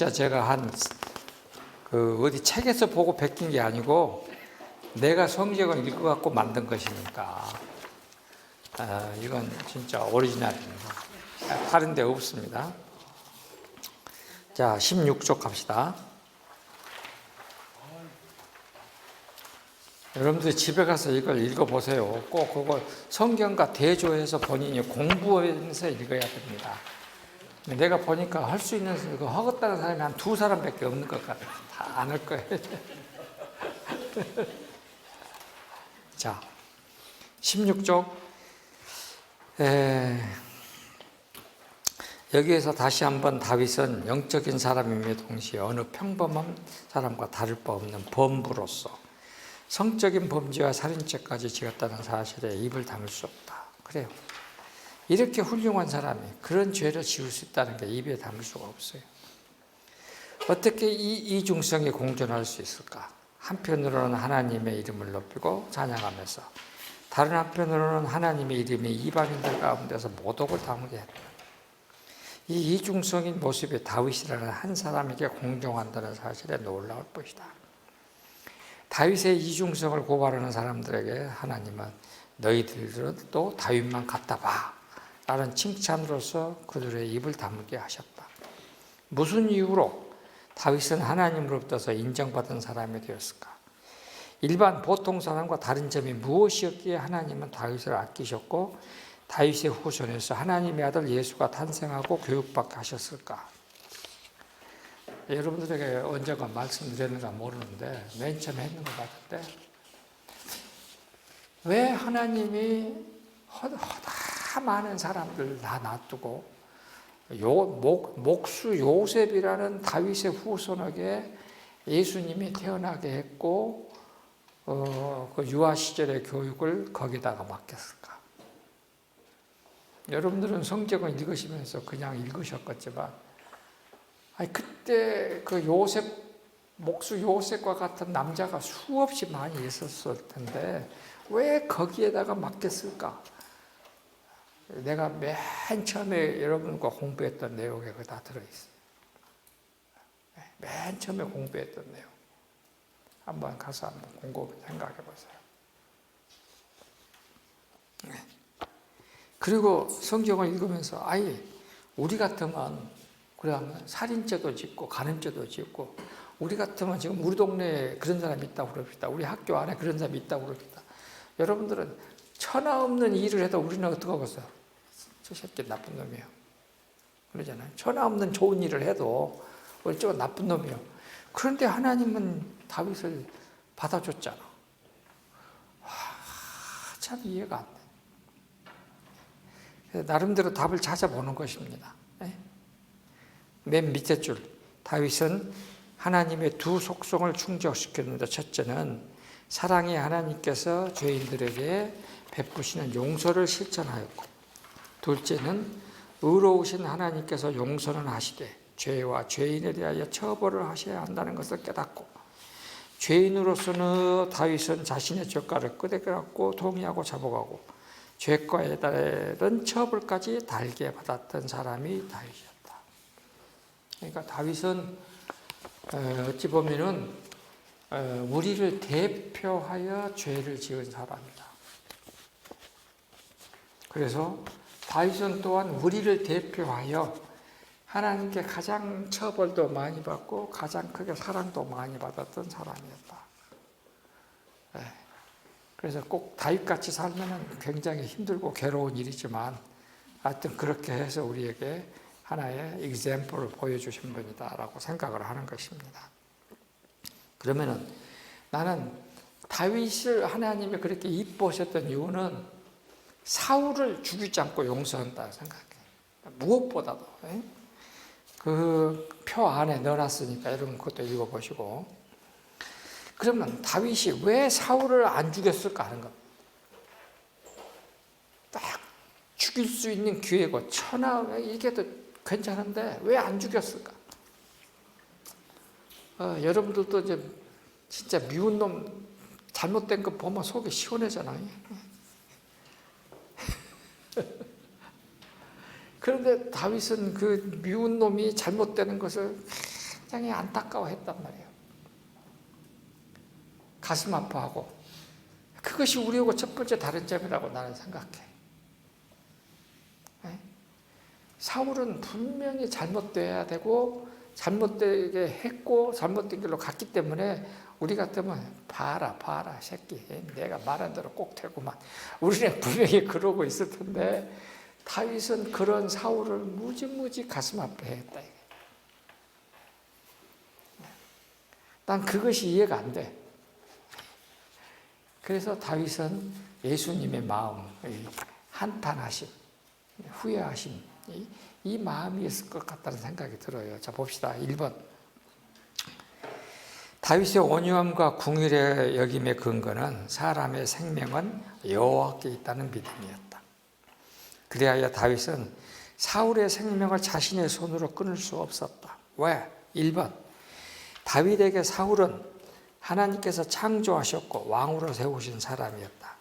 진짜 제가 어디 책에서 보고 베낀 게 아니고 내가 성경을 읽어갖고 만든 것이니까 이건 진짜 오리지널입니다. 다른 데 없습니다. 자, 16쪽 갑시다. 여러분들이 집에 가서 이걸 읽어보세요. 꼭 그걸 성경과 대조해서 본인이 공부하면서 읽어야 됩니다. 내가 보니까 할 수 있는, 이거 하겠다는 사람이 한 2사람밖에 없는 것 같아요. 다 안 할 거예요. 자, 16쪽. 여기에서 다시 한번 다윗은 영적인 사람임에 동시에 어느 평범한 사람과 다를 바 없는 범부로서 성적인 범죄와 살인죄까지 지었다는 사실에 입을 다물 수 없다. 그래요. 이렇게 훌륭한 사람이 그런 죄를 지을 수 있다는 게 입에 담을 수가 없어요. 어떻게 이 이중성이 공존할 수 있을까? 한편으로는 하나님의 이름을 높이고 찬양하면서 다른 한편으로는 하나님의 이름이 이방인들 가운데서 모독을 당하게 했다. 이 이중성인 모습이 다윗이라는 한 사람에게 공존한다는 사실에 놀라울 것이다. 다윗의 이중성을 고발하는 사람들에게 하나님은 너희들은 또 다윗만 갖다 봐 라는 칭찬으로서 그들의 입을 다물게 하셨다. 무슨 이유로 다윗은 하나님으로부터 인정받은 사람이 되었을까? 일반 보통 사람과 다른 점이 무엇이었기에 하나님은 다윗을 아끼셨고 다윗의 후손에서 하나님의 아들 예수가 탄생하고 교육받게 하셨을까? 여러분들에게 언젠가 말씀드렸는가 모르는데 맨 처음에 했는 것 같은데 왜 하나님이 다 많은 사람들 다 놔두고 목수 요셉이라는 다윗의 후손에게 예수님이 태어나게 했고 그 유아 시절의 교육을 거기다가 맡겼을까? 여러분들은 성경을 읽으시면서 그냥 읽으셨겠지만 그때 그 목수 요셉과 같은 남자가 수없이 많이 있었을 텐데 왜 거기에다가 맡겼을까? 내가 맨 처음에 여러분과 공부했던 내용에 그거 다 들어있어요. 맨 처음에 공부했던 내용. 한번 가서 한번 공부 생각해 보세요. 그리고 성경을 읽으면서 우리 같으면 그러면 살인죄도 짓고 간음죄도 짓고 우리 같으면 지금 우리 동네에 그런 사람이 있다고 그럽시다. 우리 학교 안에 그런 사람이 있다고 그럽시다. 여러분들은 천하 없는 일을 해도 우리는 어떻게 하겠어요? 저 새끼 나쁜 놈이에요. 그러잖아요. 천하 없는 좋은 일을 해도 저거 나쁜 놈이에요. 그런데 하나님은 다윗을 받아줬잖아. 참 이해가 안 돼. 나름대로 답을 찾아보는 것입니다. 맨 밑에 줄, 다윗은 하나님의 두 속성을 충족시켰는데 첫째는 사랑의 하나님께서 죄인들에게 베푸시는 용서를 실천하였고 둘째는 의로우신 하나님께서 용서는 하시되 죄와 죄인에 대하여 처벌을 하셔야 한다는 것을 깨닫고 죄인으로서는 다윗은 자신의 죄가를 끄덕여갖고 동의하고 잡아가고 죄과에 따른 처벌까지 달게 받았던 사람이 다윗이었다. 그러니까 다윗은 어찌 보면은 우리를 대표하여 죄를 지은 사람이다. 그래서 다윗은 또한 우리를 대표하여 하나님께 가장 처벌도 많이 받고 가장 크게 사랑도 많이 받았던 사람이었다. 그래서 꼭 다윗같이 살면 굉장히 힘들고 괴로운 일이지만 하여튼 그렇게 해서 우리에게 하나의 example을 보여주신 분이다라고 생각을 하는 것입니다. 그러면은 나는 다윗을 하나님이 그렇게 이뻐하셨던 이유는 사울을 죽이지 않고 용서한다 생각해. 무엇보다도 그 표 안에 넣어놨으니까 여러분 그것도 읽어보시고. 그러면 다윗이 왜 사울을 안 죽였을까 하는 것. 딱 죽일 수 있는 기회고 이게 더 괜찮은데 왜 안 죽였을까? 여러분들도 이제 진짜 미운 놈 잘못된 거 보면 속이 시원해잖아요. 그런데 다윗은 그 미운 놈이 잘못되는 것을 굉장히 안타까워했단 말이에요. 가슴 아파하고. 그것이 우리하고 첫 번째 다른 점이라고 나는 생각해. 사울은 분명히 잘못돼야 되고 잘못되게 했고 잘못된 길로 갔기 때문에 우리 같으면 봐라 새끼, 내가 말한 대로 꼭 되구만. 우리는 분명히 그러고 있을 텐데 다윗은 그런 사울을 무지무지 가슴 아파했다. 난 그것이 이해가 안 돼. 그래서 다윗은 예수님의 마음, 한탄하심, 후회하심, 이 마음이 있을 것 같다는 생각이 들어요. 자, 봅시다. 1번. 다윗의 온유함과 궁휼의 여김의 근거는 사람의 생명은 여호와께 있다는 믿음이었다. 그리하여 다윗은 사울의 생명을 자신의 손으로 끊을 수 없었다. 왜? 1번. 다윗에게 사울은 하나님께서 창조하셨고 왕으로 세우신 사람이었다.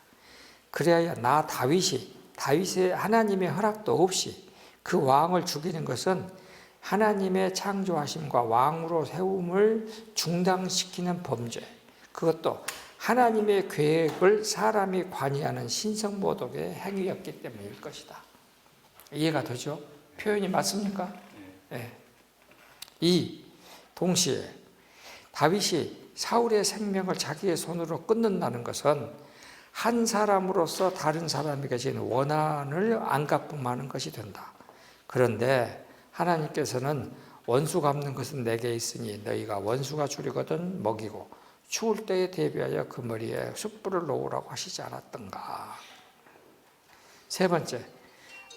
그리하여 나 다윗의 하나님의 허락도 없이 그 왕을 죽이는 것은 하나님의 창조하심과 왕으로 세움을 중단시키는 범죄, 그것도 하나님의 계획을 사람이 관여하는 신성모독의 행위였기 때문일 것이다. 이해가 되죠? 표현이 맞습니까? 네. 2. 동시에 다윗이 사울의 생명을 자기의 손으로 끊는다는 것은 한 사람으로서 다른 사람에게 지는 원한을 안 갚음하는 것이 된다. 그런데 하나님께서는 원수 갚는 것은 내게 있으니 너희가 원수가 주려거든 먹이고 추울 때에 대비하여 그 머리에 숯불을 놓으라고 하시지 않았던가. 3번째,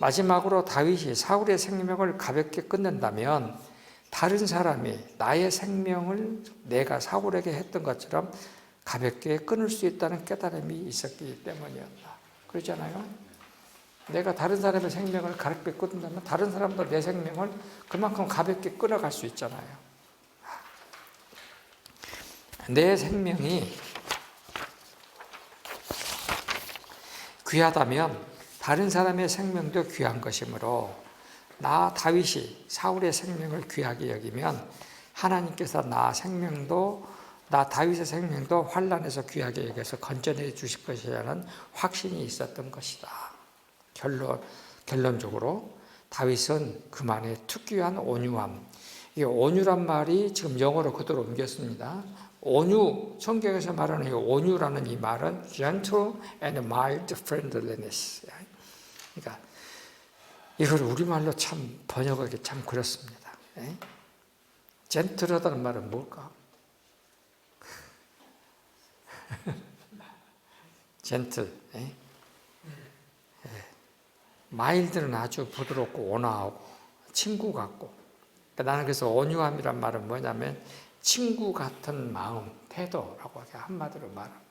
마지막으로 다윗이 사울의 생명을 가볍게 끊는다면 다른 사람이 나의 생명을 내가 사울에게 했던 것처럼 가볍게 끊을 수 있다는 깨달음이 있었기 때문이었다. 그렇잖아요? 내가 다른 사람의 생명을 가볍게 끊는다면 다른 사람도 내 생명을 그만큼 가볍게 끊어갈 수 있잖아요. 내 생명이 귀하다면 다른 사람의 생명도 귀한 것이므로 나 다윗이 사울의 생명을 귀하게 여기면 하나님께서 나 다윗의 생명도 환난에서 귀하게 여겨서 건져내 주실 것이라는 확신이 있었던 것이다. 결론적으로 다윗은 그만의 특유한 온유함, 이 온유란 말이 지금 영어로 그대로 옮겼습니다. 온유, 성경에서 말하는 이 온유라는 이 말은 gentle and mild friendliness. 그러니까 이걸 우리말로 참 번역하기 참 그렇습니다. 젠틀하다는 말은 뭘까? 젠틀. 마일드는 아주 부드럽고 온화하고 친구 같고. 나는 그래서 온유함이란 말은 뭐냐면 친구 같은 마음, 태도라고 한마디로 말합니다.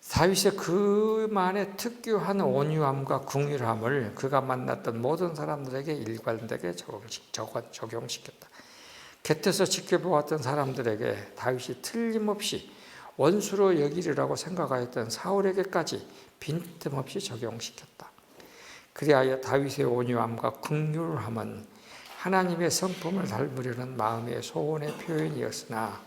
다윗의 그만의 특유한 온유함과 긍휼함을 그가 만났던 모든 사람들에게 일관되게 적용시켰다. 곁에서 지켜보았던 사람들에게 다윗이 틀림없이 원수로 여기리라고 생각하였던 사울에게까지 빈틈없이 적용시켰다. 그리하여 다윗의 온유함과 긍휼함은 하나님의 성품을 닮으려는 마음의 소원의 표현이었으나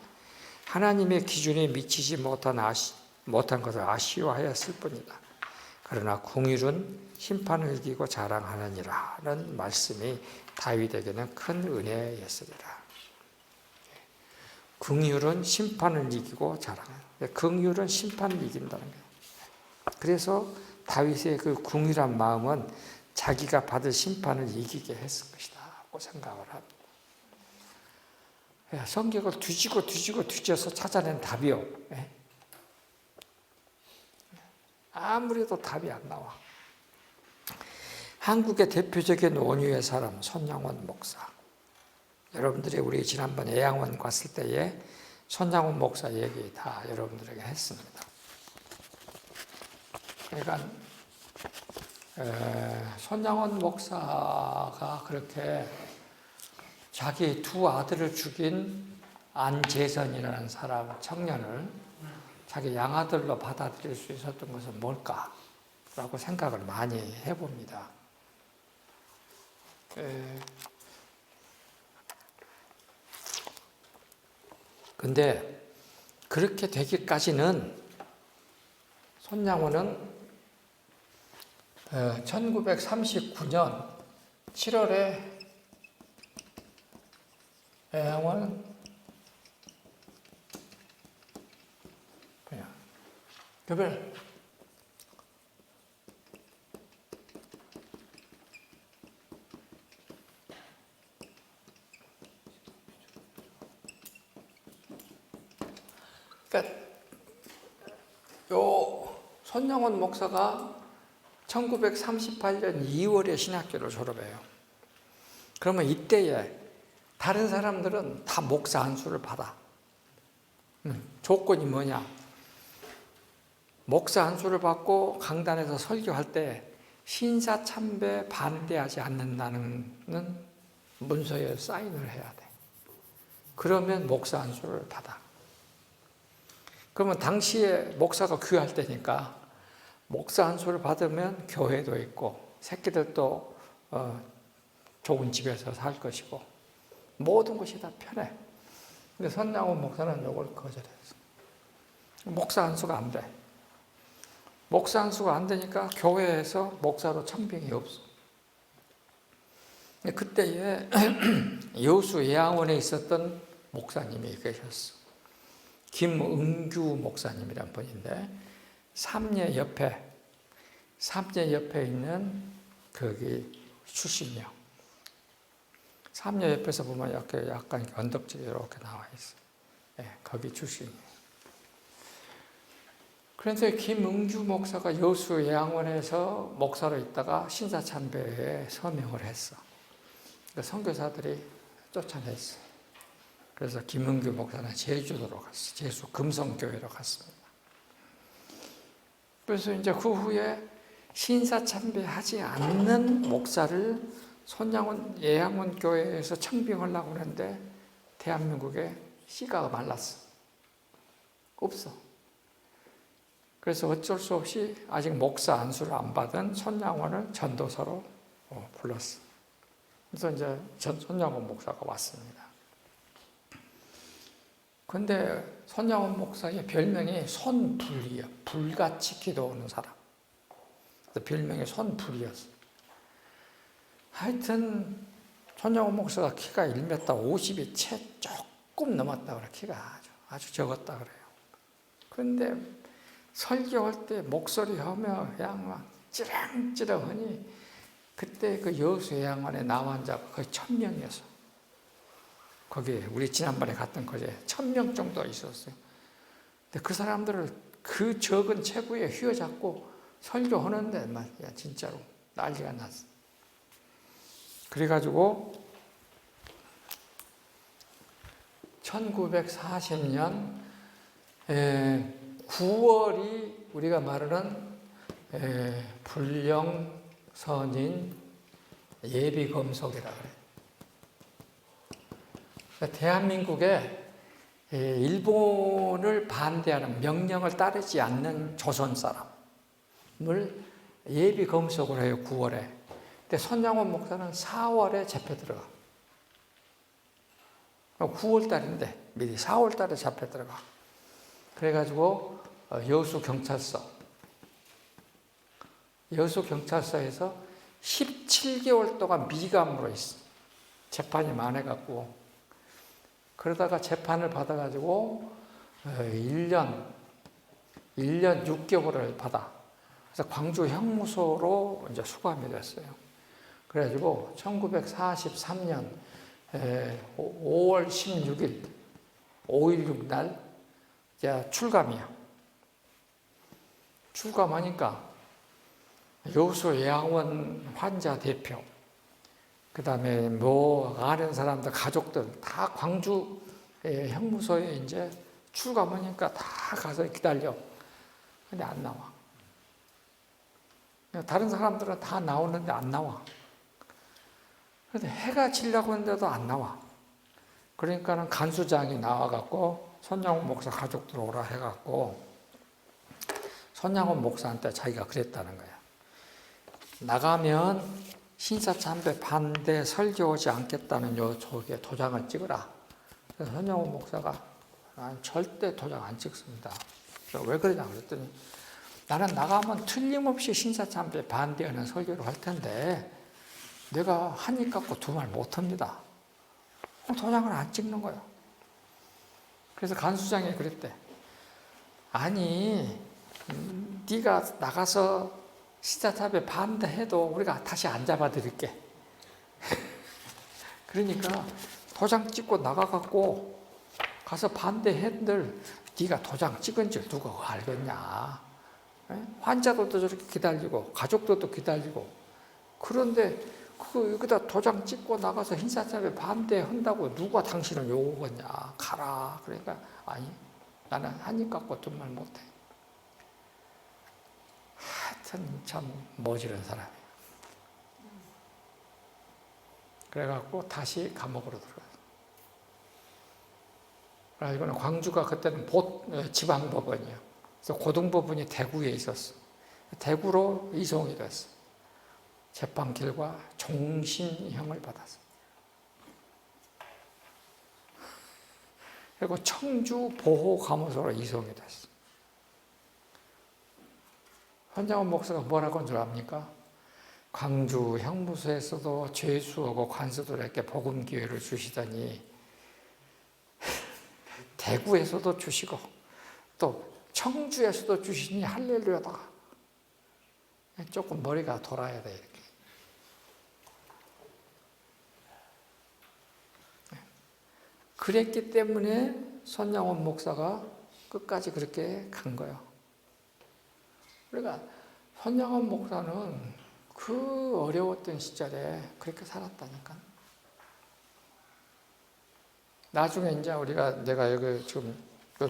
하나님의 기준에 미치지 못한 것을 아쉬워하였을 뿐이다. 그러나 긍휼은 심판을 이기고 자랑하느니라는 말씀이 다윗에게는 큰 은혜였으리라. 긍휼은 심판을 이기고 자랑하는. 긍휼은 심판을 이긴다는 거예요. 그래서 다윗의 그 긍휼한 마음은 자기가 받을 심판을 이기게 했을 것이다고 생각을 합니다. 성경을 뒤져서 찾아낸 답이요. 아무래도 답이 안 나와. 한국의 대표적인 온유의 사람 손양원 목사. 여러분들이 우리 지난번 애양원 갔을 때에 손양원 목사 얘기 다 여러분들에게 했습니다. 그러니까 손양원 목사가 그렇게 자기 두 아들을 죽인 안재선이라는 사람 청년을 자기 양아들로 받아들일 수 있었던 것은 뭘까라고 생각을 많이 해봅니다. 근데 그렇게 되기까지는 손양원은 1939년 7월에 애양원 교별 그러니까 요 손양원 목사가 1938년 2월에 신학교를 졸업해요. 그러면 이때에 다른 사람들은 다 목사 안수를 받아. 조건이 뭐냐? 목사 안수를 받고 강단에서 설교할 때 신사참배 반대하지 않는다는 문서에 사인을 해야 돼. 그러면 목사 안수를 받아. 그러면 당시에 목사가 귀할 때니까 목사 안수를 받으면 교회도 있고 새끼들도 좋은 집에서 살 것이고 모든 것이 다 편해. 근데 손양원 목사는 이걸 거절했어. 목사 안수가 안 돼. 목사 안수가 안 되니까 교회에서 목사로 청빙이 없어. 그때에 여수 예양원에 있었던 목사님이 계셨어. 김은규 목사님이란 분인데 삼례 옆에 있는 거기 출신이요. 삼례 옆에서 보면 이렇게 약간 언덕질이 이렇게 나와 있어. 네, 거기 출신이에요. 그런데 김은규 목사가 여수 예양원에서 목사로 있다가 신사참배에 서명을 했어. 그러니까 선교사들이 쫓아냈어. 그래서 김은규 목사는 제주도로 갔어. 제주 금성교회로 갔습니다. 그래서 이제 그 후에 신사참배하지 않는 목사를 손양원 예양원 교회에서 청빙하려고 하는데 대한민국에 씨가 말랐어. 없어. 그래서 어쩔 수 없이 아직 목사 안수를 안 받은 손양원을 전도사로 불렀어. 그래서 이제 손양원 목사가 왔습니다. 근데 손양원 목사의 별명이 손불이야. 불같이 기도하는 사람. 그래서 별명이 손불이었어. 하여튼 손양원 목사가 키가 1m 50이 채 조금 넘었다 그래. 키가 아주 적었다 그래요. 그런데 설교할 때 목소리 하며 그냥 막 찌렁찌렁하니 그때 그 여수 예양원에 나온 환자가 거의 1000명이었어. 거기 우리 지난번에 갔던 거제 1000명 정도 있었어요. 근데 그 사람들을 그 적은 체구에 휘어잡고 설교하는데 말이야 진짜로 난리가 났어. 그래가지고 1940년 9월이 우리가 말하는 불령선인 예비검속이라 그래요. 그러니까 대한민국에 일본을 반대하는 명령을 따르지 않는 조선 사람을 예비검속을 해요. 9월에. 근데 손양원 목사는 4월에 잡혀 들어가. 9월 달인데 미리 4월 달에 잡혀 들어가. 그래가지고 여수경찰서에서 17개월 동안 미감으로 있어. 재판이 많아갖고. 그러다가 재판을 받아가지고 1년 6개월을 받아. 그래서 광주 형무소로 이제 수감이 됐어요. 그래가지고 1943년 5월 16일 5.16 날 이제 출감이야. 출감하니까 여수 예양원 환자 대표, 그 다음에 뭐 아는 사람들, 가족들 다 광주 형무소에 이제 출감하니까 다 가서 기다려. 근데 안 나와. 다른 사람들은 다 나오는데 안 나와. 근데 해가 지려고 하는데도 안 나와. 그러니까는 간수장이 나와갖고 손양원 목사 가족들 오라 해갖고 손양원 목사한테 자기가 그랬다는 거야. 나가면 신사참배 반대 설교하지 않겠다는 저게 도장을 찍어라. 그래서 손양원 목사가 절대 도장 안 찍습니다. 왜 그러냐 그랬더니 나는 나가면 틀림없이 신사참배에 반대하는 설교를 할 텐데 내가 한 입 갖고 두 말 못합니다. 도장을 안 찍는 거예요. 그래서 간수장이 그랬대. 아니 네가 나가서 신사참배 반대해도 우리가 다시 안 잡아드릴게. 그러니까 도장 찍고 나가갖고 가서 반대했들 네가 도장 찍은 줄 누가 알겠냐. 환자들도 저렇게 기다리고 가족들도 기다리고 그런데 여기다 도장 찍고 나가서 hin사참배 반대한다고 누가 당신을 욕하겠냐. 가라. 그러니까 아니 나는 한 입 갖고 두 말 못해. 하여튼 참 모질은 사람이에요. 그래갖고 다시 감옥으로 들어가요. 이거는 광주가 그때는 지방법원이에요. 그래서 고등법원이 대구에 있었어. 대구로 이송이 됐어. 재판 결과 종신형을 받았어. 그리고 청주 보호감호소로 이송이 됐어. 선장원 목사가 뭐라고 한 줄 압니까? 광주 형무소에서도 죄수하고 관수들에게 복음 기회를 주시더니 대구에서도 주시고 또 청주에서도 주시니 할렐루야다. 조금 머리가 돌아야 돼 이렇게. 그랬기 때문에 손양원 목사가 끝까지 그렇게 간 거예요. 그러니까 손양원 목사는 그 어려웠던 시절에 그렇게 살았다니까. 나중에 이제 내가 여기 지금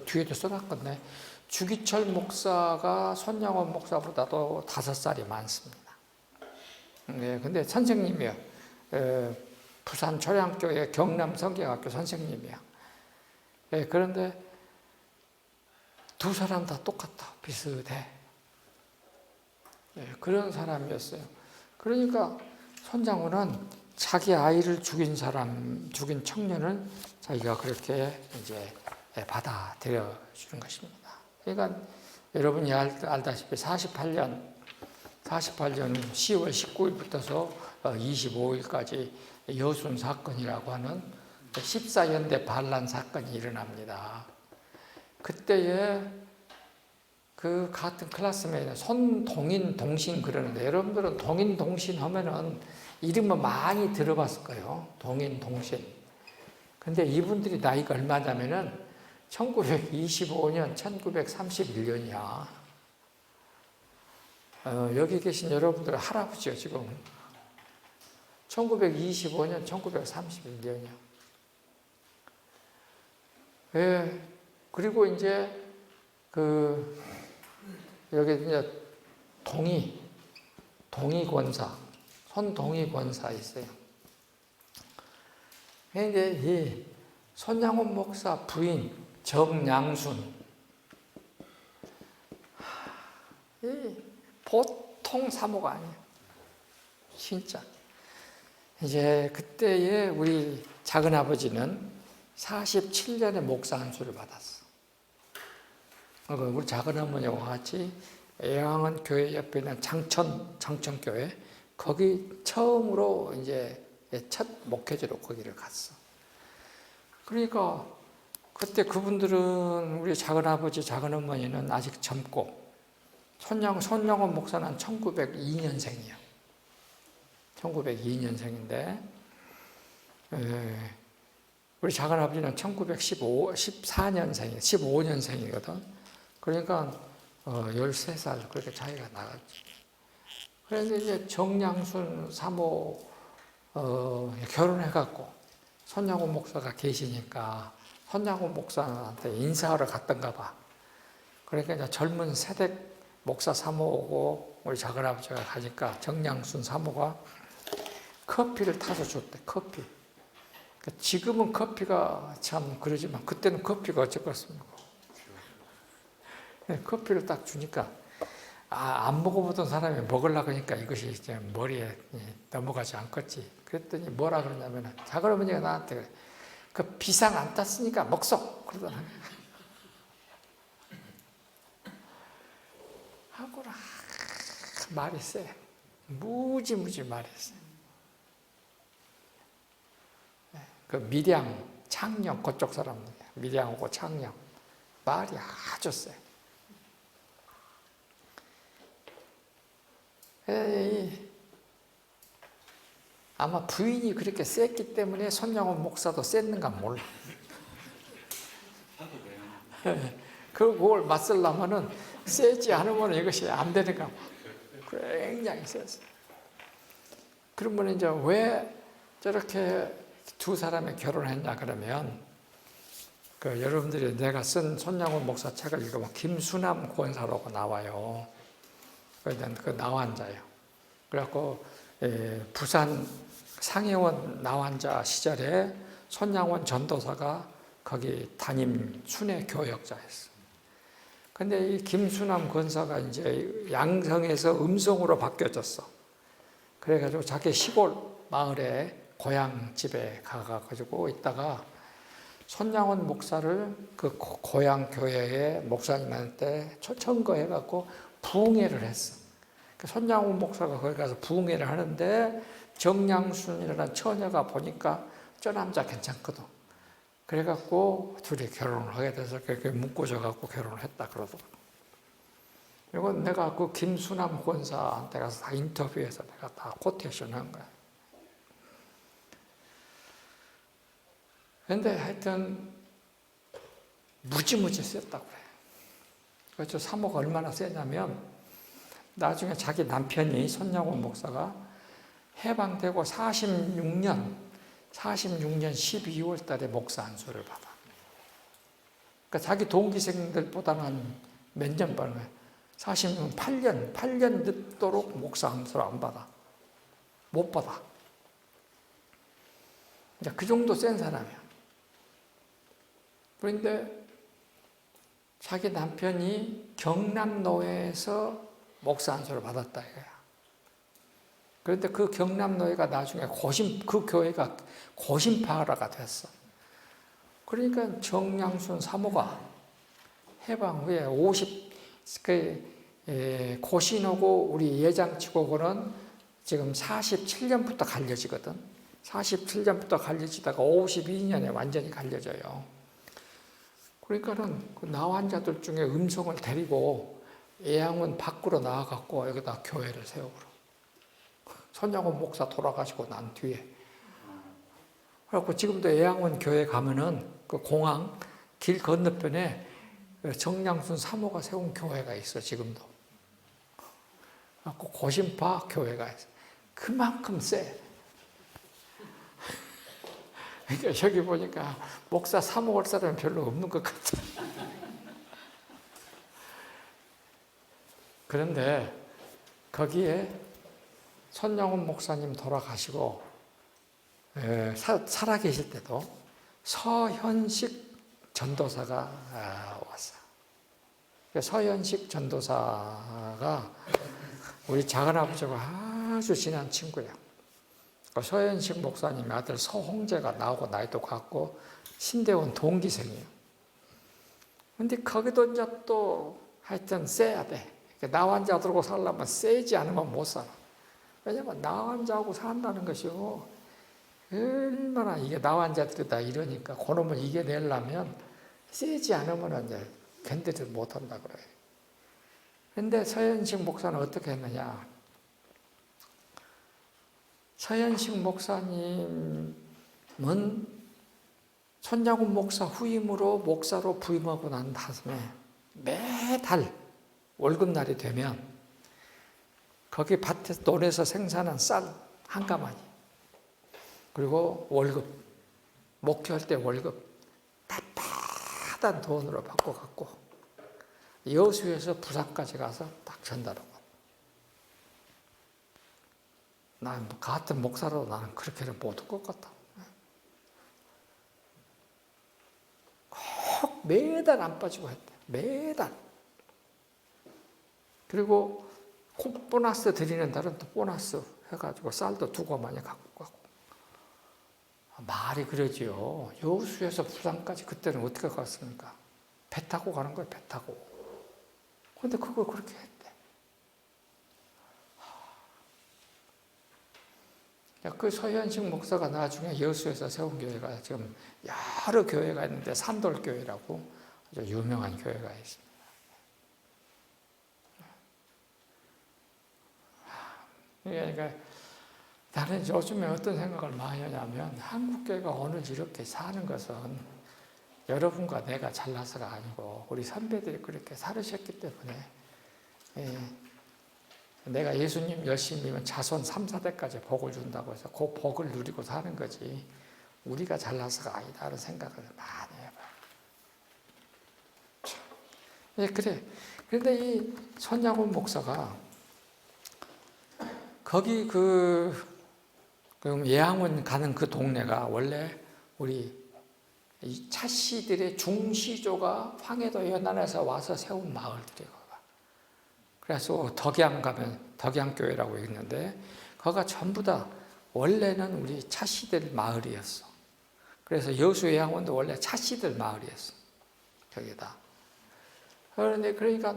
뒤에도 써놨건데 주기철 목사가 손양원 목사보다도 5살이 많습니다. 네, 근데 선생님이요. 부산 초량교회 경남 성경학교 선생님이야. 네, 그런데 두 사람 다 똑같아. 비슷해. 네, 그런 사람이었어요. 그러니까 손장훈은 자기 아이를 죽인 청년을 자기가 그렇게 이제 받아들여 주는 것입니다. 그러니까 여러분이 알다시피 48년 10월 19일부터서 25일까지 여순 사건이라고 하는 14연대 반란 사건이 일어납니다. 그때에 그 같은 클래스메이트 손동인 동신 그러는데 여러분들은 동인 동신 하면은 이름은 많이 들어봤을 거예요. 동인 동신. 근데 이분들이 나이가 얼마냐면은 1925년, 1931년이야. 여기 계신 여러분들 할아버지요, 지금. 1925년, 1931년이요. 예, 그리고 이제, 여기 이제 동의권사, 손동의권사 있어요. 근데 이 손양원 목사 부인, 정양순. 보통 사모가 아니에요. 진짜. 이제 그때에 우리 작은아버지는 47년에 목사 안수를 받았어. 우리 작은어머니와 같이 애양원 교회 옆에 있는 장천교회, 거기 처음으로 이제 첫 목회자로 거기를 갔어. 그러니까 그때 그분들은 우리 작은아버지, 작은어머니는 아직 젊고, 손양원 목사는 1902년생이에요. 1902년생인데, 우리 작은아버지는 1914년생이에요. 15년생이거든. 그러니까 13살 그렇게 차이가 나갔지. 그런데 이제 정양순 사모 결혼해갖고 손양원 목사가 계시니까 손양원 목사한테 인사하러 갔던가 봐. 그러니까 이제 젊은 세댁 목사 사모하고 우리 작은아버지가 가니까 정양순 사모가 커피를 타서 줬대. 커피. 그러니까 지금은 커피가 참 그러지만 그때는 커피가 어쩌겠습니까? 커피를 딱 주니까 안 먹어보던 사람이 먹으려고 하니까 이것이 이제 머리에 넘어가지 않겠지. 그랬더니 뭐라 그러냐면 작은어머니가 나한테 그래. 그 비상 안 땄으니까 먹소. 그러더라. 말이 세. 무지무지 말이 세. 그 밀양, 창녕 그쪽 사람들, 밀양하고 창녕 말이 아주 세. 아마 부인이 그렇게 셌기 때문에 손양원 목사도 셌는가 몰라. 그걸 맞설려면은 세지 않으면 이것이 안 되는가. 굉장히 셌어. 그러면 이제 왜 저렇게 두 사람이 결혼했냐 그러면 여러분들이 내가 쓴 손양원 목사 책을 읽으면 김수남 권사라고 나와요. 그 나환자예요. 그래갖고 부산 상해원 나환자 시절에 손양원 전도사가 거기 담임 순회 교역자였어. 근데 이 김수남 권사가 이제 양성에서 음성으로 바뀌어졌어. 그래가지고 자기 시골 마을에 고향 집에 가가지고 있다가 손양원 목사를 그 고향 교회에 목사님한테 청거해갖고 부흥회를 했어. 손양원 목사가 거기 가서 부흥회를 하는데 정양순이라는 처녀가 보니까 저 남자 괜찮거든. 그래갖고 둘이 결혼을 하게 돼서 그렇게 묶어져갖고 결혼을 했다 그러더라고. 이건 내가 그 김수남 권사한테 가서 다 인터뷰해서 내가 다 코테이션 한 거야. 근데 하여튼 무지무지 셌다고 그래. 그래서 사모가 얼마나 세냐면 나중에 자기 남편이 손양원 목사가 해방되고 46년 12월 달에 목사 안수를 받아. 그러니까 자기 동기생들보다는 몇 년 빠른 거야. 46년, 8년 늦도록 목사 안수를 안 받아. 못 받아. 이제 그 정도 센 사람이야. 그런데 자기 남편이 경남노회에서 목사 안수를 받았다 이거야. 그런데 그 경남노회가 나중에 그 교회가 고심파라가 됐어. 그러니까 정양순 사모가 해방 후에 고신하고 우리 예장치고는 지금 47년부터 갈려지거든. 47년부터 갈려지다가 52년에 완전히 갈려져요. 그러니까는 그 나환자들 중에 음성을 데리고 예양원 밖으로 나와갖고 여기다 교회를 세우고. 손양원 목사 돌아가시고 난 뒤에. 그래갖고 지금도 예양원 교회 가면은 그 공항 길 건너편에 정양순 사모가 세운 교회가 있어, 지금도. 그래갖고 고심파 교회가 있어. 그만큼 세. 그러니까 여기 보니까 목사 사모 올 사람은 별로 없는 것 같아. 그런데 거기에 손양원 목사님 돌아가시고 살아계실 때도 서현식 전도사가 왔어. 서현식 전도사가 우리 작은아버지하고 아주 친한 친구예요. 서현식 목사님 아들 서홍재가 나하고 나이도 같고 신대원 동기생이에요. 근데 거기도 이제 또 하여튼 세야 돼. 나환자들하고 살려면 세지 않으면 못 살아. 왜냐면 나환자하고 산다는 것이요. 얼마나 이게 나환자들이다 이러니까 그놈을 이겨내려면 세지 않으면 이제 견디지 못한다 그래요. 근데 서현식 목사는 어떻게 했느냐. 서현식 목사님은 손양원 목사 후임으로 목사로 부임하고 난 다음에 매달 월급날이 되면 거기 밭에서 논에서 생산한 쌀 한 가마니 그리고 월급 목회할 때 월급 빳빳한 돈으로 바꿔갖고 여수에서 부산까지 가서 딱 전달하고 난 같은 목사라도 나는 그렇게는 못할 것 같다. 꼭 매달 안 빠지고 했대. 매달. 그리고 보너스 드리는 날은 또 보너스 해가지고 쌀도 두고 많이 갖고 가고. 말이 그러지요. 여수에서 부산까지 그때는 어떻게 갔습니까? 배 타고 가는 거예요, 배 타고. 근데 그걸 그렇게 했대. 그 서현식 목사가 나중에 여수에서 세운 교회가 지금 여러 교회가 있는데 산돌교회라고 아주 유명한 교회가 있습니다. 그러니까 나는 요즘에 어떤 생각을 많이 하냐면 한국교회가 오늘 이렇게 사는 것은 여러분과 내가 잘나서가 아니고 우리 선배들이 그렇게 살으셨기 때문에 내가 예수님 열심히 믿으면 자손 3, 4대까지 복을 준다고 해서 그 복을 누리고 사는 거지 우리가 잘나서가 아니다 하는 생각을 많이 해봐요. 그래. 그런데 이 손양훈 목사가 거기 예양원 가는 그 동네가 원래 우리 이 차씨들의 중시조가 황해도 연안에서 와서 세운 마을들이에요. 그래서 덕양 가면 덕양교회라고 있는데 거기가 전부 다 원래는 우리 차씨들 마을이었어. 그래서 여수 예양원도 원래 차씨들 마을이었어. 저기다. 그런데 그러니까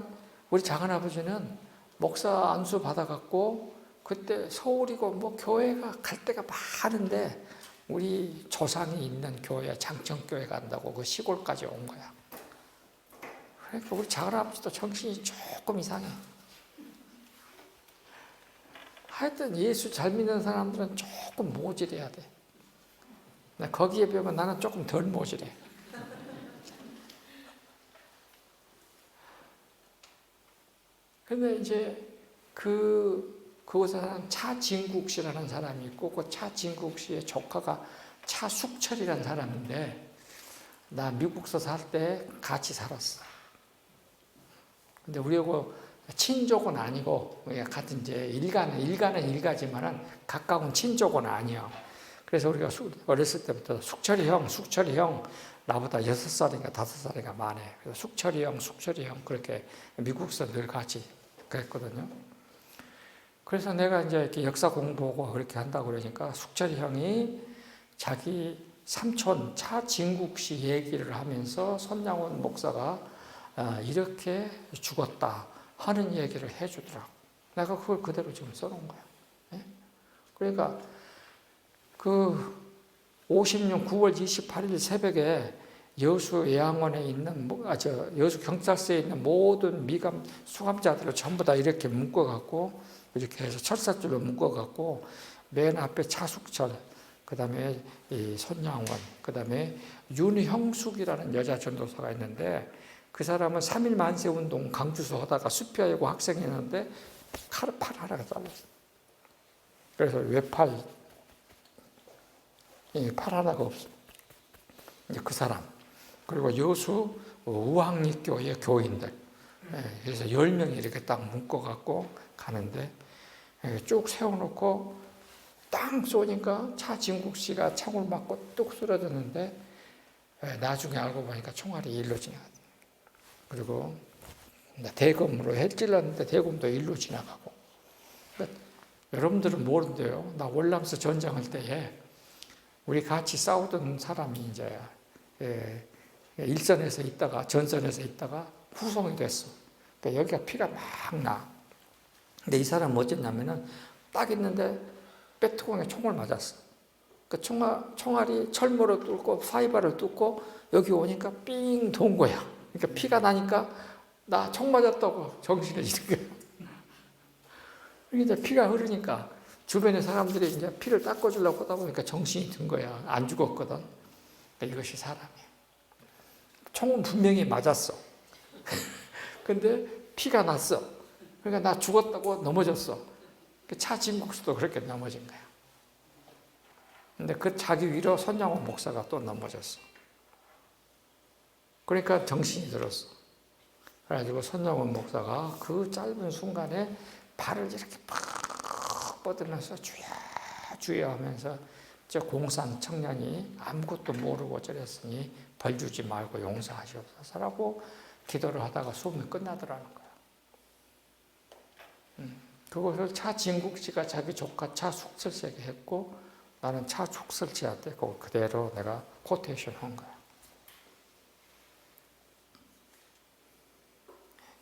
우리 작은아버지는 목사 안수 받아갖고 그때 서울이고 뭐 교회가 갈 데가 많은데 우리 조상이 있는 교회 장천교회 간다고 그 시골까지 온 거야. 그러니까 우리 작은아버지도 정신이 조금 이상해. 하여튼 예수 잘 믿는 사람들은 조금 모질해야 돼. 거기에 비하면 나는 조금 덜 모질해. 근데 이제 그곳에 사는 차진국 씨라는 사람이 있고 그 차진국 씨의 조카가 차숙철이라는 사람인데 나 미국서 살 때 같이 살았어. 근데 우리하고 친족은 아니고 같은 이제 일가는 일가지만은 가까운 친족은 아니야. 그래서 우리가 어렸을 때부터 숙철이 형 나보다 6살인가 5살인가 많아. 그래서 숙철이 형 그렇게 미국서 늘 같이 그랬거든요. 그래서 내가 이제 이렇게 역사 공부하고 그렇게 한다고 그러니까 숙철이 형이 자기 삼촌 차진국 씨 얘기를 하면서 손양원 목사가 이렇게 죽었다 하는 얘기를 해주더라고. 내가 그걸 그대로 지금 써놓은 거야. 그러니까 그 56년 9월 28일 새벽에 여수 예양원에 있는 여수 경찰서에 있는 모든 미감 수감자들을 전부 다 이렇게 묶어갖고 이렇게 해서 철사줄로 묶어갖고 맨 앞에 차숙철, 그 다음에 이 손양원, 그 다음에 윤형숙이라는 여자 전도사가 있는데 그 사람은 3.1 만세운동 강주소 하다가 수표하고 학생이었는데 팔 하나가 잘랐어요. 그래서 외팔, 팔 하나가 없어. 이제 그 사람. 그리고 여수 우왕리교회 교인들. 그래서 10명이 이렇게 딱 묶어갖고 가는데 쭉 세워놓고 땅 쏘니까 차진국 씨가 창을 맞고 뚝 쓰러졌는데 나중에 알고 보니까 총알이 일로 지나갔어요. 그리고 대검으로 찔렀는데 대검도 일로 지나가고. 그러니까 여러분들은 모른대요. 나 월남서 전쟁할 때에 우리 같이 싸우던 사람이 이제 일선에서 있다가 전선에서 있다가 후송이 됐어. 그러니까 여기가 피가 막 나. 근데 이 사람은 어쨌냐면은 딱 있는데 빼뚜껑에 총을 맞았어. 그 총알이 철모를 뚫고 파이바를 뚫고 여기 오니까 삥 돈 거야. 그러니까 피가 나니까 나 총 맞았다고 정신을 잃은 거야. 이제 피가 흐르니까 주변의 사람들이 이제 피를 닦아주려고 하다 보니까 정신이 든 거야. 안 죽었거든. 그러니까 이것이 사람이야. 총은 분명히 맞았어. 근데 피가 났어. 그러니까 나 죽었다고 넘어졌어. 차진국수도 그렇게 넘어진 거야. 근데 그 자기 위로 손양원 목사가 또 넘어졌어. 그러니까 정신이 들었어. 그래가지고 손양원 목사가 그 짧은 순간에 발을 이렇게 팍 뻗으면서 주여 하면서 저 공산 청년이 아무것도 모르고 저랬으니 벌 주지 말고 용서하시옵소서라고 기도를 하다가 수업이 끝나더라는 거야. 그것을 차진국 씨가 자기 조카 차숙설 씨에게 했고 나는 차숙설 씨한테 그걸 그대로 내가 코테이션 한 거야.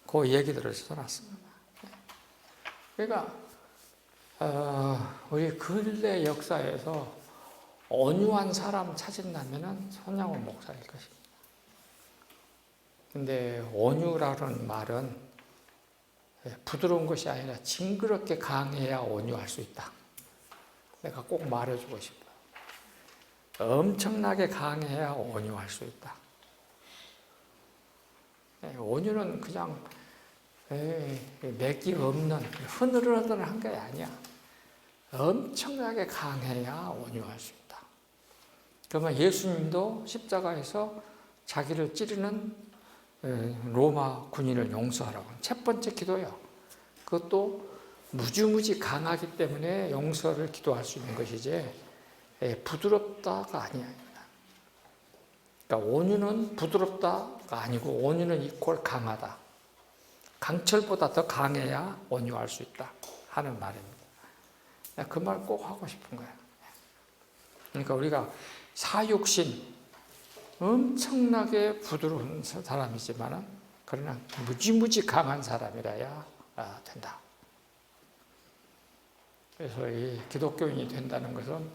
그 얘기들을 써놨습니다. 그러니까 우리 근래 역사에서 온유한 사람 찾은다면은 손양원 목사일 것입니다. 근데 온유라는 말은 부드러운 것이 아니라 징그럽게 강해야 온유할 수 있다. 내가 꼭 말해주고 싶어요. 엄청나게 강해야 온유할 수 있다. 온유는 그냥 맥이 없는 흐느러들한 게 아니야. 엄청나게 강해야 온유할 수 있다. 그러면 예수님도 십자가에서 자기를 찌르는 로마 군인을 용서하라고. 첫 번째 기도예요. 그것도 무지무지 강하기 때문에 용서를 기도할 수 있는 것이지 부드럽다가 아니야. 그러니까 온유는 부드럽다가 아니고 온유는 이퀄 강하다. 강철보다 더 강해야 온유할 수 있다 하는 말입니다. 그 말 꼭 하고 싶은 거야. 그러니까 우리가 사육신 엄청나게 부드러운 사람이지만 그러나 무지무지 강한 사람이라야 된다. 그래서 이 기독교인이 된다는 것은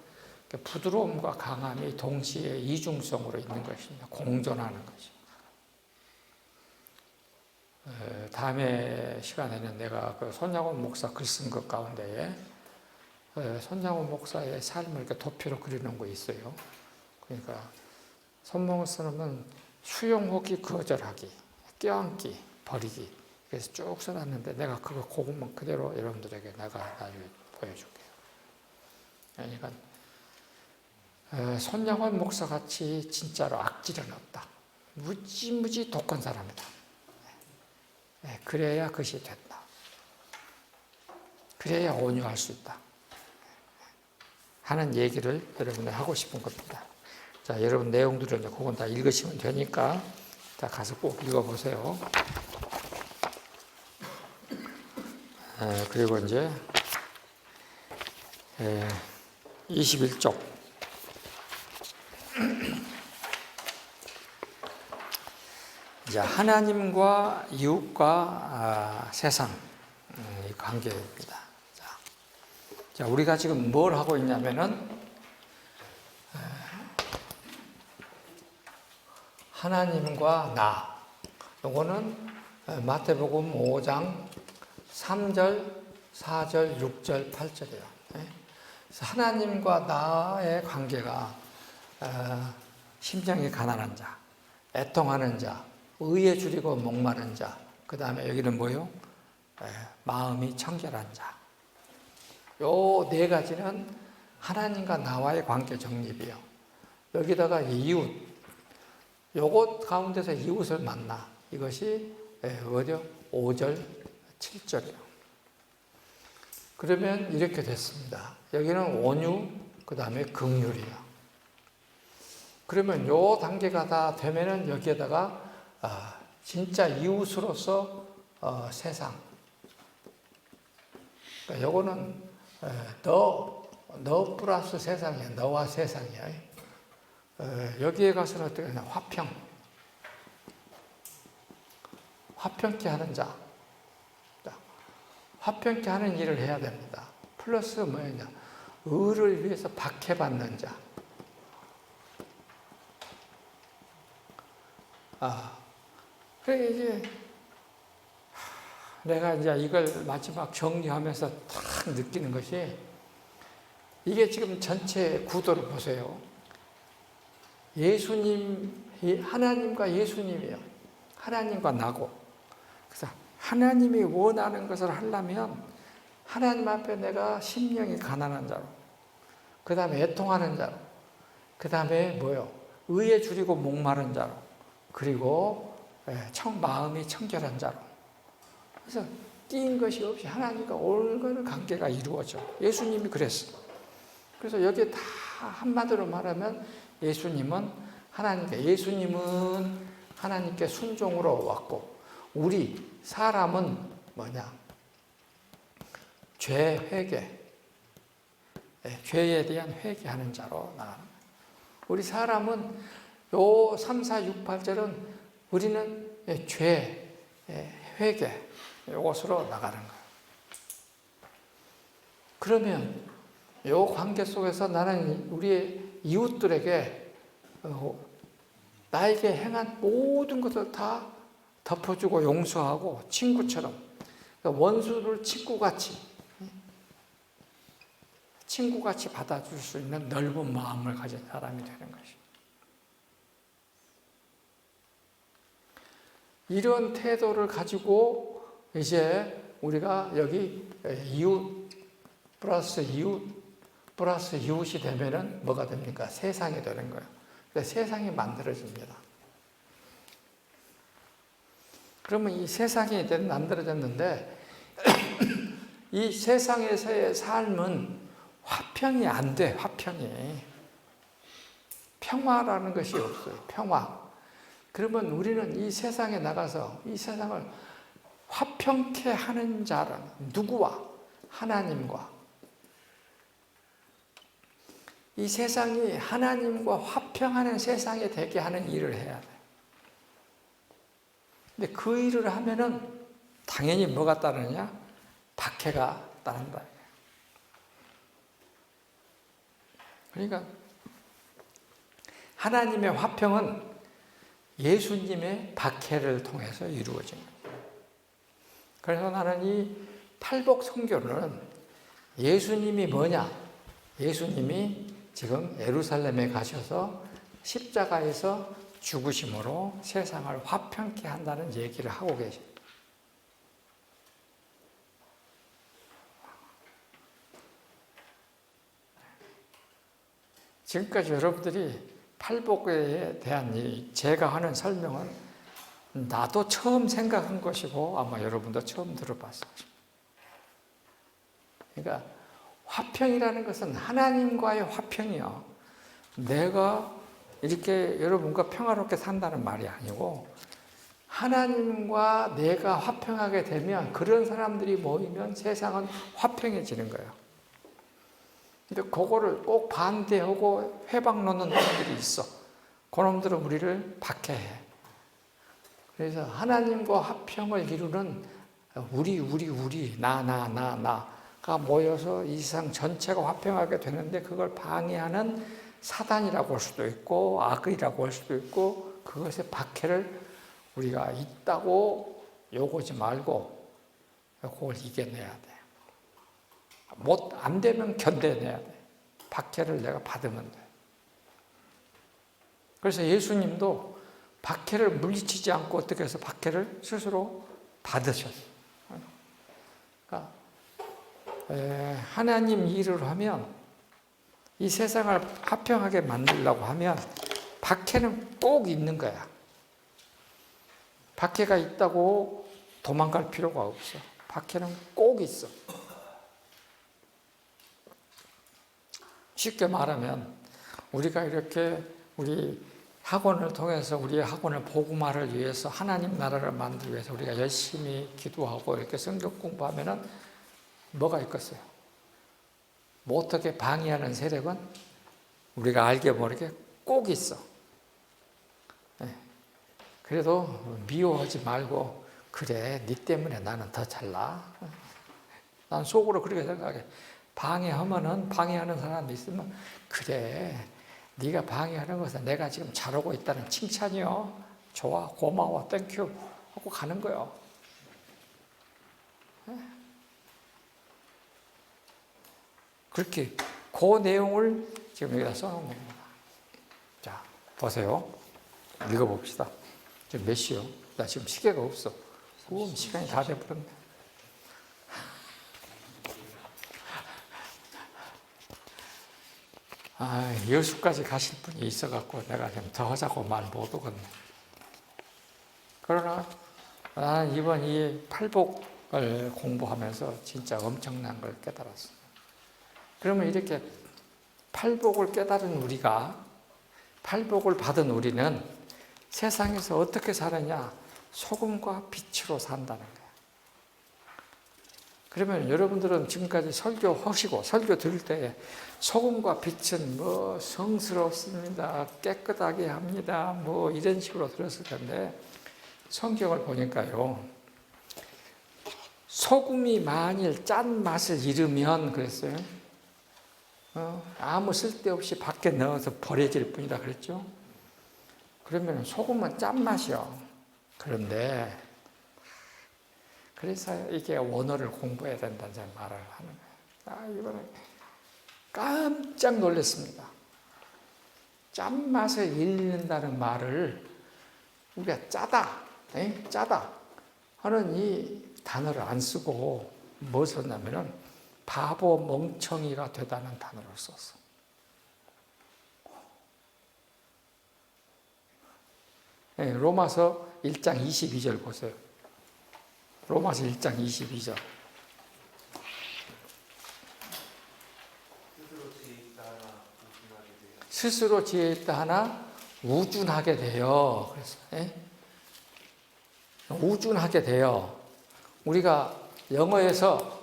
부드러움과 강함이 동시에 이중성으로 있는 것입니다. 공존하는 것입니다. 다음에 시간에는 내가 그 손양원 목사 글 쓴 것 가운데에 손양원 목사의 삶을 이렇게 도표로 그리는 거 있어요. 그러니까 손목사님은 수용하기, 거절하기, 껴안기, 버리기. 그래서 쭉 써놨는데 내가 그것만 그대로 여러분들에게 내가 나중에 보여줄게요. 그러니까 손양원 목사같이 진짜로 악질은 없다. 무지무지 독한 사람이다. 그래야 그것이 된다. 그래야 온유할 수 있다. 하는 얘기를 여러분들 하고 싶은 겁니다. 자, 여러분 내용들은 그건 다 읽으시면 되니까 자, 가서 꼭 읽어보세요. 그리고 이제 21쪽 이제 하나님과 이웃과 세상 이 관계입니다. 자, 우리가 지금 뭘 하고 있냐면은 하나님과 나. 요거는 마태복음 5장 3절, 4절, 6절, 8절이에요. 그래서 하나님과 나의 관계가 심령이 가난한 자, 애통하는 자, 의에 줄이고 목마른 자, 그 다음에 여기는 뭐요? 마음이 청결한 자. 요 네 가지는 하나님과 나와의 관계 정립이에요. 여기다가 이웃, 요것 가운데서 이웃을 만나. 이것이 어디요? 5절, 7절이에요. 그러면 이렇게 됐습니다. 여기는 온유, 그 다음에 긍휼이에요. 그러면 요 단계가 다 되면은 여기에다가 진짜 이웃으로서 세상. 그러니까 요거는 너 플러스 세상이야. 너와 세상이야. 여기에 가서는 어떻게 하냐. 화평케 하는 자. 화평케 하는 일을 해야 됩니다. 플러스 뭐냐. 의를 위해서 박해받는 자. 그래 이제 내가 이제 이걸 마지막 정리하면서 딱 느끼는 것이 이게 지금 전체 구도를 보세요. 하나님과 예수님이에요. 하나님과 나고. 그래서 하나님이 원하는 것을 하려면 하나님 앞에 내가 심령이 가난한 자로, 그 다음에 애통하는 자로, 그 다음에 뭐요? 의에 줄이고 목마른 자로, 그리고 마음이 청결한 자로. 그래서 낀 것이 없이 하나님과 올바른 관계가 이루어져. 예수님이 그랬어. 그래서 여기에 다 한마디로 말하면 예수님은 하나님께 순종으로 왔고, 우리 사람은 뭐냐? 죄 회개, 죄에 대한 회개하는 자로 나가는 거예요. 우리 사람은 요 3, 4, 6, 8절은 우리는 죄, 회개, 이것으로 나가는 거예요. 그러면 이 관계 속에서 나는 우리의 이웃들에게 나에게 행한 모든 것을 다 덮어주고 용서하고 친구처럼, 원수를 친구같이 받아줄 수 있는 넓은 마음을 가진 사람이 되는 것입니다. 이런 태도를 가지고 이제 우리가 여기 이웃 플러스 이웃이 되면은 뭐가 됩니까? 세상이 되는 거예요. 그래서 세상이 만들어집니다. 그러면 이 세상이 만들어졌는데 이 세상에서의 삶은 화평이 안 돼. 화평이. 평화라는 것이 없어요. 평화. 그러면 우리는 이 세상에 나가서 이 세상을 화평케 하는 자는 누구와? 하나님과. 이 세상이 하나님과 화평하는 세상이 되게 하는 일을 해야 돼. 근데 그 일을 하면은 당연히 뭐가 따르느냐? 박해가 따른다. 그러니까 하나님의 화평은 예수님의 박해를 통해서 이루어진 거예요. 그래서 나는 이 팔복 선교는 예수님이 뭐냐? 예수님이 지금 예루살렘에 가셔서 십자가에서 죽으심으로 세상을 화평케 한다는 얘기를 하고 계십니다. 지금까지 여러분들이 팔복에 대한 제가 하는 설명은 나도 처음 생각한 것이고 아마 여러분도 처음 들어봤을 것입니다. 그러니까 화평이라는 것은 하나님과의 화평이요. 내가 이렇게 여러분과 평화롭게 산다는 말이 아니고 하나님과 내가 화평하게 되면 그런 사람들이 모이면 세상은 화평해지는 거예요. 근데 그거를 꼭 반대하고 회방 놓는 놈들이 있어. 그놈들은 우리를 박해해. 그래서 하나님과 화평을 이루는 우리, 나가 모여서 이 세상 전체가 화평하게 되는데 그걸 방해하는 사단이라고 할 수도 있고 악이라고 할 수도 있고 그것의 박해를 우리가 있다고 요구하지 말고 그걸 이겨내야 돼. 안 되면 견뎌내야 돼. 박해를 내가 받으면 돼. 그래서 예수님도 박해를 물리치지 않고 어떻게 해서 박해를 스스로 받으셨어요. 그러니까 하나님 일을 하면 이 세상을 화평하게 만들려고 하면 박해는 꼭 있는 거야. 박해가 있다고 도망갈 필요가 없어. 박해는 꼭 있어. 쉽게 말하면 우리가 이렇게 우리 학원을 통해서 우리의 학원을 복음화를 위해서 하나님 나라를 만들기 위해서 우리가 열심히 기도하고 이렇게 성경 공부하면은 뭐가 있겠어요? 뭐 어떻게 방해하는 세력은 우리가 알게 모르게 꼭 있어. 그래도 미워하지 말고 그래 네 때문에 나는 더 잘나. 난 속으로 그렇게 생각해. 방해하는 사람이 있으면 그래 네가 방해하는 것은 내가 지금 잘하고 있다는 칭찬이요. 좋아 고마워 땡큐 하고 가는 거요. 그렇게 그 내용을 지금 여기다 써놓은 겁니다. 자 보세요. 읽어봅시다. 지금 몇 시요? 나 지금 시계가 없어. 시간이 다 돼버렸네. 여수까지 가실 분이 있어갖고 내가 좀 더 하자고 말 못 하겠네. 그러나 나는 이번 이 팔복을 공부하면서 진짜 엄청난 걸 깨달았어. 그러면 이렇게 팔복을 깨달은 우리가, 팔복을 받은 우리는 세상에서 어떻게 사느냐? 소금과 빛으로 산다는 거예요. 그러면 여러분들은 지금까지 설교하시고 설교 들을 때 소금과 빛은 뭐 성스럽습니다. 깨끗하게 합니다. 뭐 이런 식으로 들었을 텐데 성경을 보니까요. 소금이 만일 짠 맛을 잃으면 그랬어요. 아무 쓸데없이 밖에 넣어서 버려질 뿐이다 그랬죠. 그러면 소금은 짠맛이요. 그런데 그래서 이게 원어를 공부해야 된다는 말을 하는 거예요. 이번에 깜짝 놀랐습니다. 짠맛을 잃는다는 말을 우리가 짜다, 짜다 하는 이 단어를 안 쓰고 뭐 썼냐면은 바보 멍청이가 되다는 단어를 썼어. 로마서 1장 22절 보세요. 로마서 1장 22절. 스스로 지혜 있다 하나 우준하게 돼요. 그래서 우준하게 돼요. 우리가 영어에서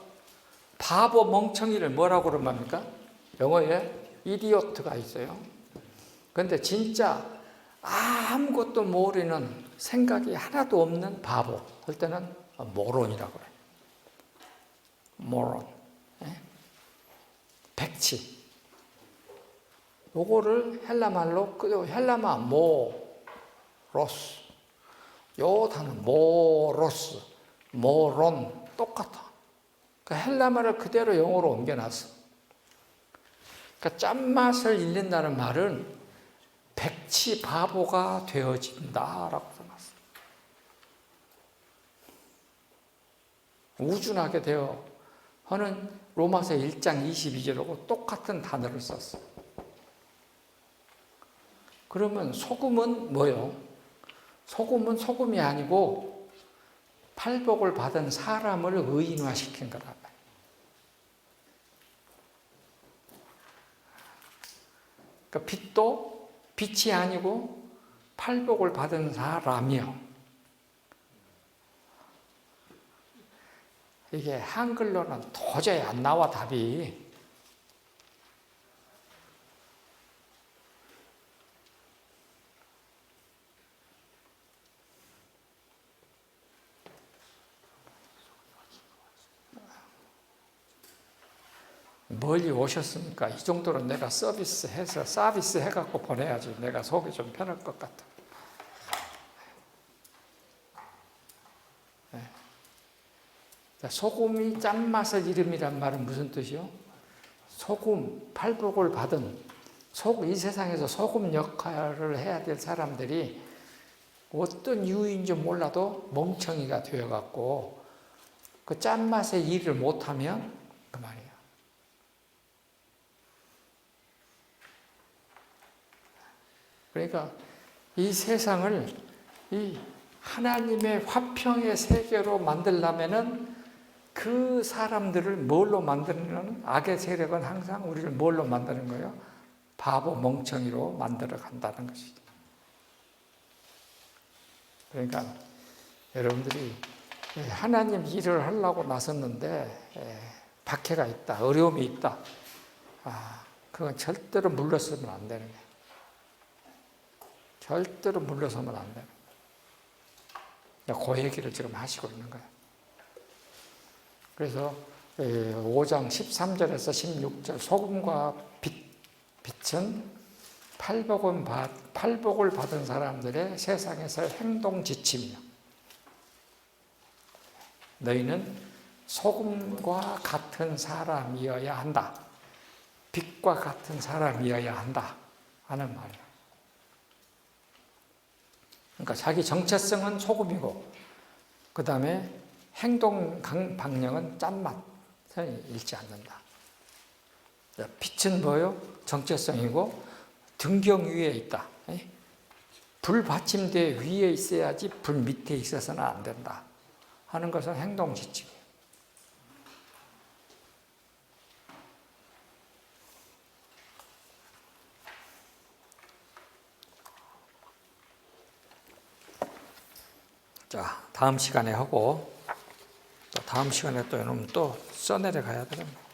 바보 멍청이를 뭐라고 그럽니까? 영어에 이디오트가 있어요. 그런데 진짜 아무것도 모르는 생각이 하나도 없는 바보 할 때는 모론이라고 그래요. 모론. 백치. 요거를 헬라말로 헬라마 모로스. 요 단어 모로스, 모론 똑같아. 그러니까 헬라말을 그대로 영어로 옮겨놨어. 그러니까 짠맛을 잃는다는 말은 백치 바보가 되어진다라고 써놨어. 우준하게 되어 하는 로마서 1장 22절하고 똑같은 단어를 썼어. 그러면 소금은 뭐요? 소금은 소금이 아니고 팔복을 받은 사람을 의인화시킨 거다. 그러니까 빛도 빛이 아니고 팔복을 받은 사람이요. 이게 한글로는 도저히 안 나와 답이. 멀리 오셨으니까 이 정도로 내가 서비스 해갖고 보내야지. 내가 속이 좀 편할 것 같아. 소금이 짠맛을 잃음이란 말은 무슨 뜻이요? 소금, 팔복을 받은 이 세상에서 소금 역할을 해야 될 사람들이 어떤 이유인지 몰라도 멍청이가 되어갖고 그 짠맛의 일을 못하면 그만이에요. 그러니까 이 세상을 이 하나님의 화평의 세계로 만들려면은 그 사람들을 뭘로 만드는 악의 세력은 항상 우리를 뭘로 만드는 거예요? 바보 멍청이로 만들어 간다는 것이죠. 그러니까 여러분들이 하나님 일을 하려고 나섰는데 박해가 있다, 어려움이 있다. 그건 절대로 물러서면 안 되는 거예요. 절대로 물러서면 안 돼요. 그 얘기를 지금 하시고 있는 거예요. 그래서 5장 13절에서 16절 소금과 빛은 팔복을 받은 사람들의 세상에서 행동 지침이요. 너희는 소금과 같은 사람이어야 한다. 빛과 같은 사람이어야 한다. 하는 말이에요. 그러니까 자기 정체성은 소금이고 그 다음에 행동 방향은 짠맛을 잃지 않는다. 빛은 뭐요? 정체성이고 등경 위에 있다. 불 받침대 위에 있어야지 불 밑에 있어서는 안 된다 하는 것은 행동 지침이에요. 자, 다음 시간에 하고 또 다음 시간에 또 여러분 또 써내려 가야 되겠네.